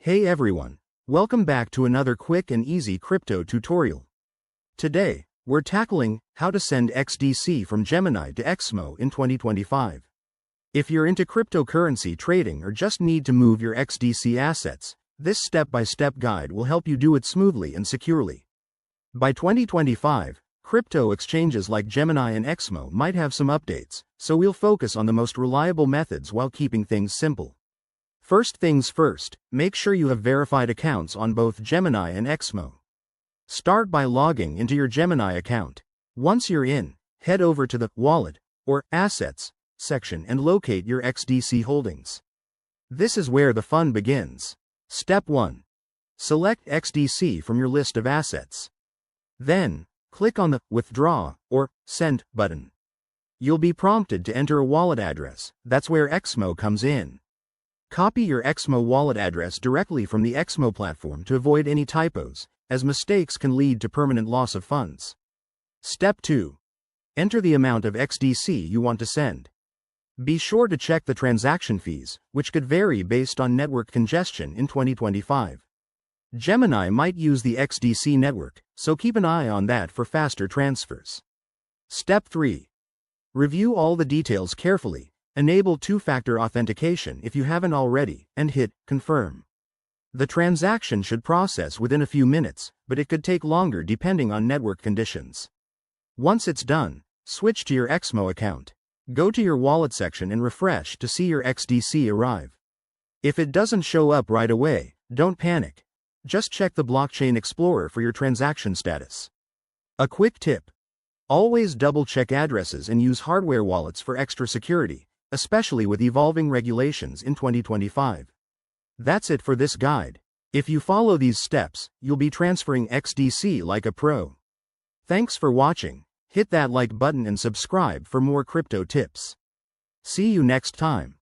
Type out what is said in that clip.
Hey everyone, welcome back to another quick and easy crypto tutorial. Today, we're tackling how to send XDC from Gemini to Exmo in 2025. If you're into cryptocurrency trading or just need to move your XDC assets, this step-by-step guide will help you do it smoothly and securely. By 2025, crypto exchanges like Gemini and Exmo might have some updates, so we'll focus on the most reliable methods while keeping things simple. First things first, make sure you have verified accounts on both Gemini and Exmo. Start by logging into your Gemini account. Once you're in, head over to the Wallet or Assets section and locate your XDC holdings. This is where the fun begins. Step 1. Select XDC from your list of assets. Then, click on the Withdraw or Send button. You'll be prompted to enter a wallet address. That's where Exmo comes in. Copy your Exmo wallet address directly from the Exmo platform to avoid any typos, as mistakes can lead to permanent loss of funds. Step 2. Enter the amount of XDC you want to send. Be sure to check the transaction fees, which could vary based on network congestion in 2025. Gemini might use the XDC network, so keep an eye on that for faster transfers. Step 3. Review all the details carefully. Enable two-factor authentication if you haven't already, and hit Confirm. The transaction should process within a few minutes, but it could take longer depending on network conditions. Once it's done, switch to your Exmo account. Go to your wallet section and refresh to see your XDC arrive. If it doesn't show up right away, don't panic. Just check the Blockchain Explorer for your transaction status. A quick tip: always double-check addresses and use hardware wallets for extra security, especially with evolving regulations in 2025. That's it for this guide. If you follow these steps, you'll be transferring XDC like a pro. Thanks for watching. Hit that like button and subscribe for more crypto tips. See you next time.